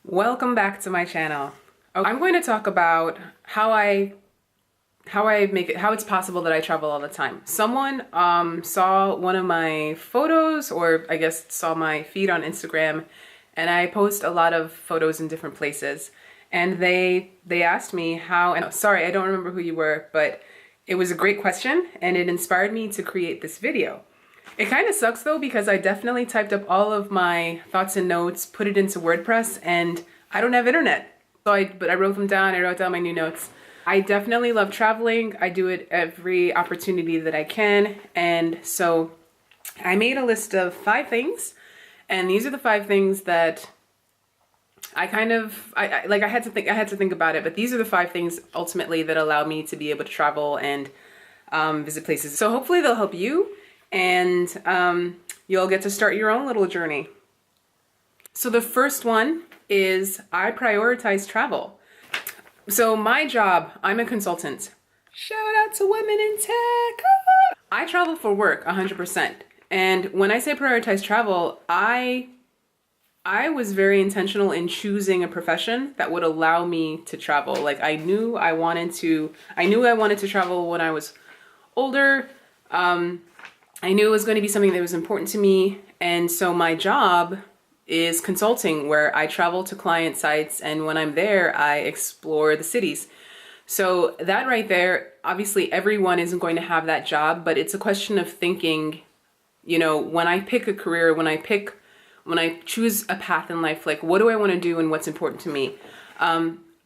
Welcome back to my channel. I'm going to talk about how it's possible that I travel all the time. Someone saw one of my photos, or I guess saw my feed on Instagram, and I post a lot of photos in different places. And they asked me how, and sorry, I don't remember who you were, but it was a great question and it inspired me to create this video. It kind of sucks though, because I definitely typed up all of my thoughts and notes, put it into WordPress, and I don't have internet. But I wrote them down, I wrote down my new notes. I definitely love traveling. I do it every opportunity that I can. And so I made a list of 5 things, and these are the 5 things that I had to think about it, but these are the 5 things ultimately that allow me to be able to travel and visit places. So hopefully they'll help you, and you'll get to start your own little journey. So the first one is I prioritize travel. So my job, I'm a consultant. Shout out to women in tech. I travel for work 100%. And when I say prioritize travel, I was very intentional in choosing a profession that would allow me to travel. Like I knew I wanted to travel when I was older. I knew it was going to be something that was important to me. And so my job is consulting, where I travel to client sites, and when I'm there, I explore the cities. So that right there, obviously everyone isn't going to have that job, but it's a question of thinking, you know, when I pick a career, when I choose a path in life, like what do I want to do and what's important to me?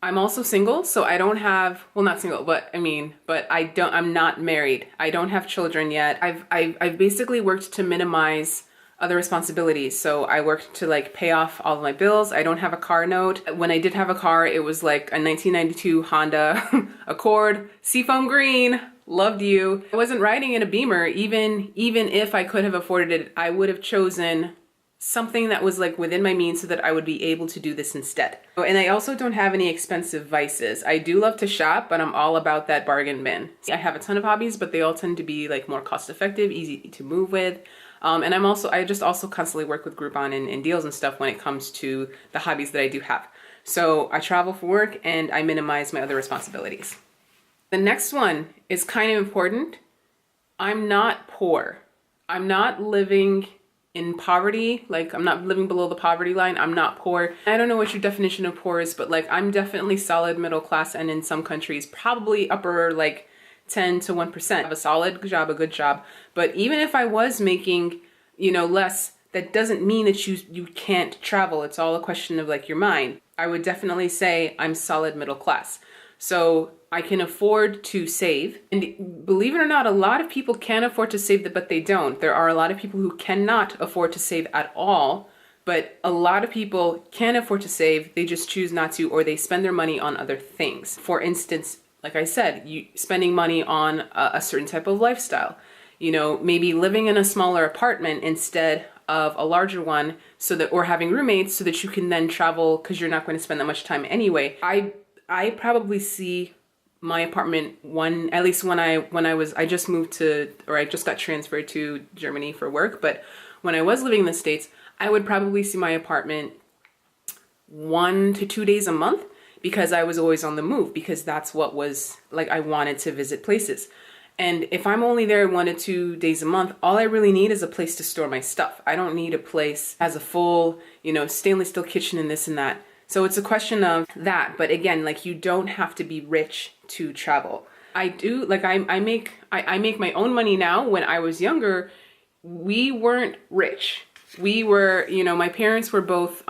I'm also single, so I don't have, well, not single, but I'm not married. I don't have children yet. I've basically worked to minimize other responsibilities. So I worked to like pay off all of my bills. I don't have a car note. When I did have a car, it was like a 1992 Honda Accord, seafoam green, loved you. I wasn't riding in a Beamer. Even if I could have afforded it, I would have chosen something that was like within my means so that I would be able to do this instead. And I also don't have any expensive vices. I do love to shop, but I'm all about that bargain bin. I have a ton of hobbies, but they all tend to be like more cost effective, easy to move with. And I just also constantly work with Groupon and deals and stuff when it comes to the hobbies that I do have. So I travel for work and I minimize my other responsibilities. The next one is kind of important. I'm not poor. I'm not living in poverty. Like I'm not living below the poverty line. I'm not poor. I don't know what your definition of poor is, but like I'm definitely solid middle class, and in some countries probably upper like 10 to 1%. I have a solid job, a good job. But even if I was making, you know, less, that doesn't mean that you can't travel. It's all a question of like your mind. I would definitely say I'm solid middle class. So I can afford to save. And believe it or not, a lot of people can afford to save, but they don't. There are a lot of people who cannot afford to save at all. But a lot of people can afford to save. They just choose not to, or they spend their money on other things. For instance, like I said, spending money on a certain type of lifestyle. You know, maybe living in a smaller apartment instead of a larger one, or having roommates so that you can then travel because you're not going to spend that much time anyway. I probably see my apartment at least when I just moved to, or I just got transferred to Germany for work, but when I was living in the States, I would probably see my apartment 1 to 2 days a month, because I was always on the move, because that's what was like, I wanted to visit places. And if I'm only there 1 to 2 days a month, all I really need is a place to store my stuff. I don't need a place as a full, you know, stainless steel kitchen and this and that. So it's a question of that. But again, like you don't have to be rich to travel. I do, like I make my own money now. When I was younger, we weren't rich. We were, you know, my parents were both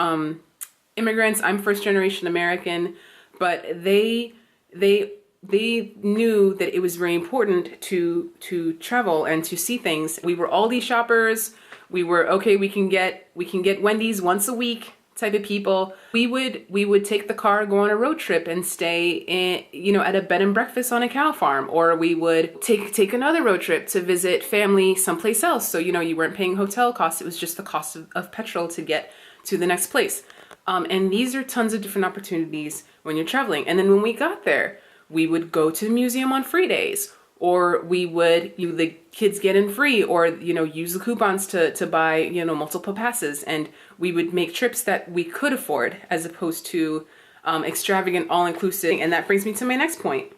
immigrants. I'm first generation American, but they knew that it was very important to travel and to see things. We were Aldi shoppers. We were, okay, we can get Wendy's once a week type of people. We would take the car, go on a road trip and stay in, you know, at a bed and breakfast on a cow farm, or we would take another road trip to visit family someplace else. So, you know, you weren't paying hotel costs. It was just the cost of petrol to get to the next place. And these are tons of different opportunities when you're traveling. And then when we got there, we would go to the museum on free days, or the kids get in free, or, use the coupons to buy, multiple passes. And we would make trips that we could afford as opposed to extravagant all-inclusive. And that brings me to my next point.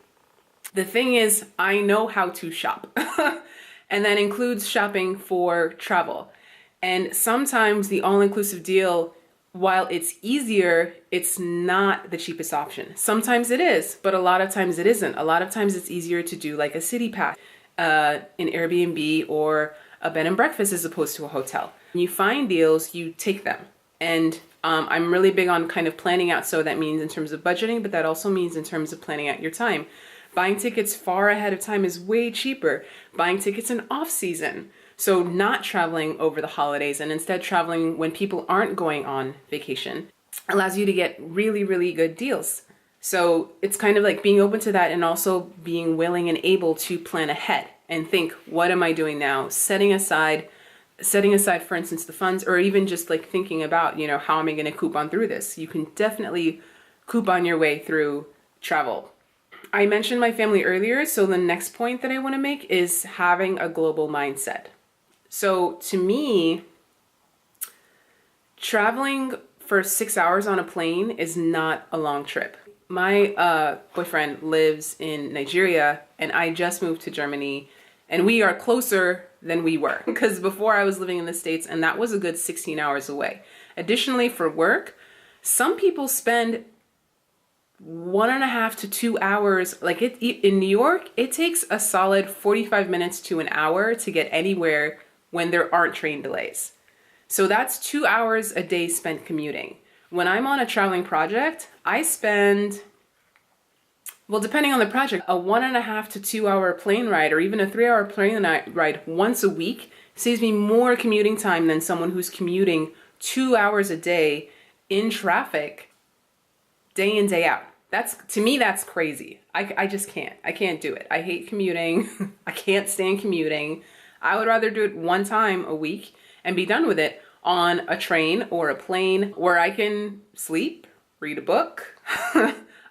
The thing is, I know how to shop. And that includes shopping for travel. And sometimes the all-inclusive deal, while it's easier, it's not the cheapest option. Sometimes it is, but a lot of times it isn't. A lot of times it's easier to do like a city pass, an Airbnb, or a bed and breakfast as opposed to a hotel. When you find deals, you take them. And I'm really big on kind of planning out. So that means in terms of budgeting, but that also means in terms of planning out your time. Buying tickets far ahead of time is way cheaper. Buying tickets in off season. So not traveling over the holidays and instead traveling when people aren't going on vacation allows you to get really, really good deals. So it's kind of like being open to that, and also being willing and able to plan ahead and think, what am I doing now? Setting aside, for instance, the funds, or even just like thinking about, how am I going to coupon through this? You can definitely coupon your way through travel. I mentioned my family earlier, so the next point that I want to make is having a global mindset. So to me, traveling for 6 hours on a plane is not a long trip. My boyfriend lives in Nigeria, and I just moved to Germany, and we are closer than we were, because before I was living in the States, and that was a good 16 hours away. Additionally, for work, some people spend 1.5 to 2 hours. Like in New York, it takes a solid 45 minutes to an hour to get anywhere when there aren't train delays. So that's 2 hours a day spent commuting. When I'm on a traveling project, I spend, well, depending on the project, a 1.5 to 2 hour plane ride, or even a 3 hour plane ride once a week saves me more commuting time than someone who's commuting 2 hours a day in traffic day in, day out. To me, that's crazy. I just can't. I can't do it. I hate commuting. I can't stand commuting. I would rather do it one time a week and be done with it on a train or a plane where I can sleep, read a book,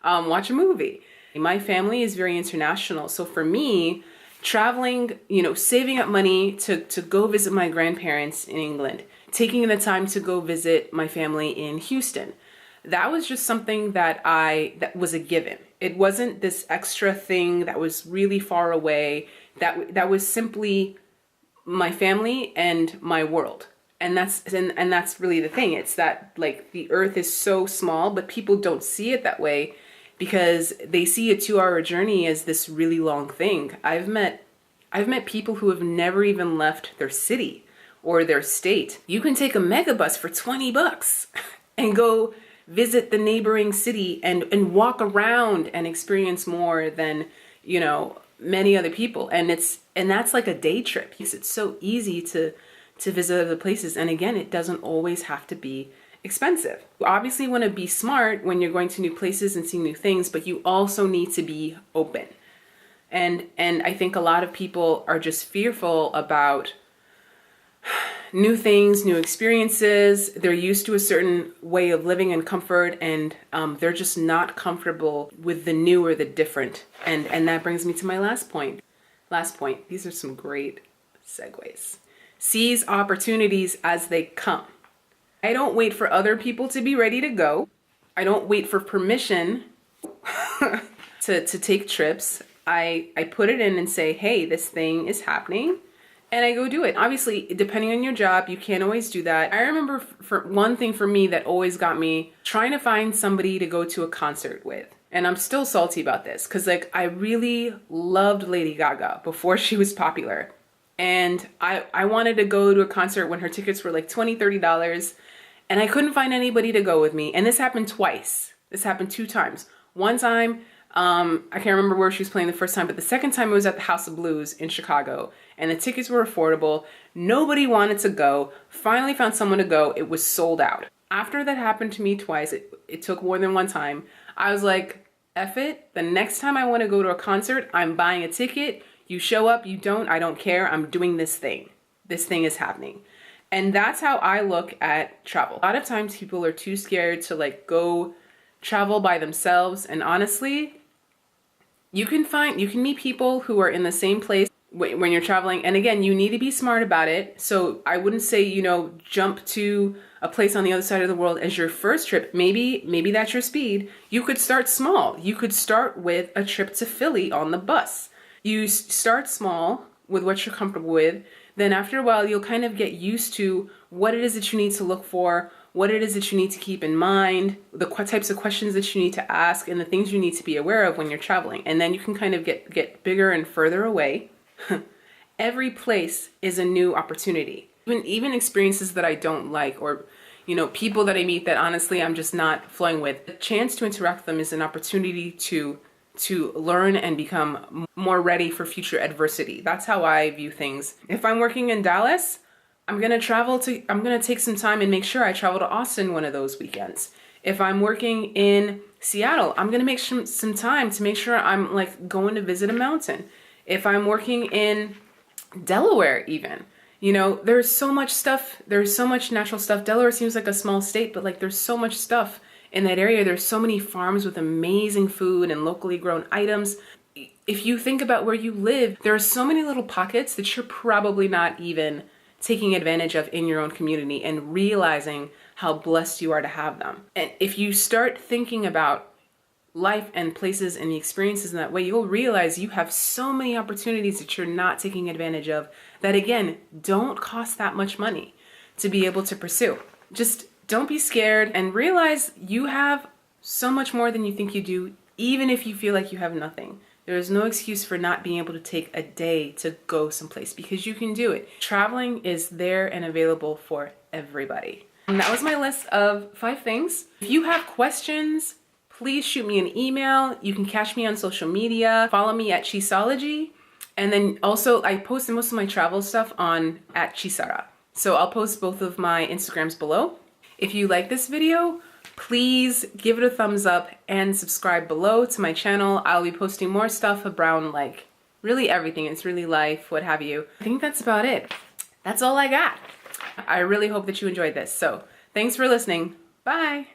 watch a movie. My family is very international. So for me, traveling, saving up money to go visit my grandparents in England, taking the time to go visit my family in Houston, that was just something that was a given. It wasn't this extra thing that was really far away. That was simply my family and my world. And that's really the thing. It's that, like, the earth is so small, but people don't see it that way because they see a 2 hour journey as this really long thing. I've met people who have never even left their city or their state. You can take a megabus for $20 and go visit the neighboring city and walk around and experience more than, many other people. And that's like a day trip because it's so easy to visit other places. And again, it doesn't always have to be expensive. You obviously want to be smart when you're going to new places and see new things, but you also need to be open. And I think a lot of people are just fearful about new things, new experiences. They're used to a certain way of living and comfort, and they're just not comfortable with the new or the different. And that brings me to my last point. These are some great segues. Seize opportunities as they come. I don't wait for other people to be ready to go. I don't wait for permission to take trips. I put it in and say, hey, this thing is happening. And I go do it. Obviously, depending on your job, you can't always do that. I remember for one thing for me that always got me trying to find somebody to go to a concert with. And I'm still salty about this because, I really loved Lady Gaga before she was popular. And I wanted to go to a concert when her tickets were like $20, $30. And I couldn't find anybody to go with me. And this happened twice. This happened 2 times. One time, I can't remember where she was playing the first time, but the second time it was at the House of Blues in Chicago, and the tickets were affordable. Nobody wanted to go. Finally found someone to go. It was sold out. After that happened to me twice, it took more than one time, I was like, F it. The next time I want to go to a concert, I'm buying a ticket. You show up, you don't, I don't care. I'm doing this thing. This thing is happening. And that's how I look at travel. A lot of times people are too scared to go travel by themselves. And honestly, You can meet people who are in the same place when you're traveling. And again, you need to be smart about it. So I wouldn't say, jump to a place on the other side of the world as your first trip. Maybe that's your speed. You could start small. You could start with a trip to Philly on the bus. You start small with what you're comfortable with. Then after a while, you'll kind of get used to what it is that you need to look for, what it is that you need to keep in mind, the types of questions that you need to ask, and the things you need to be aware of when you're traveling. And then you can kind of get bigger and further away. Every place is a new opportunity. Even experiences that I don't like, or people that I meet that honestly I'm just not flowing with. The chance to interact with them is an opportunity to learn and become more ready for future adversity. That's how I view things. If I'm working in Dallas, I'm gonna take some time and make sure I travel to Austin one of those weekends. If I'm working in Seattle, I'm gonna make some time to make sure I'm like going to visit a mountain. If I'm working in Delaware even, there's so much stuff, there's so much natural stuff. Delaware seems like a small state, but like there's so much stuff in that area. There's so many farms with amazing food and locally grown items. If you think about where you live, there are so many little pockets that you're probably not even taking advantage of in your own community and realizing how blessed you are to have them. And if you start thinking about life and places and the experiences in that way, you'll realize you have so many opportunities that you're not taking advantage of that, again, don't cost that much money to be able to pursue. Just don't be scared and realize you have so much more than you think you do, even if you feel like you have nothing. There is no excuse for not being able to take a day to go someplace, because you can do it. Traveling is there and available for everybody. And that was my list of 5 things. If you have questions, please shoot me an email. You can catch me on social media. Follow me at Chisology. And then also I post most of my travel stuff on at Chisara. So I'll post both of my Instagrams below. If you like this video, please give it a thumbs up and subscribe below to my channel. I'll be posting more stuff around like really everything. It's really life, what have you. I think that's about it. That's all I got. I really hope that you enjoyed this. So thanks for listening. Bye.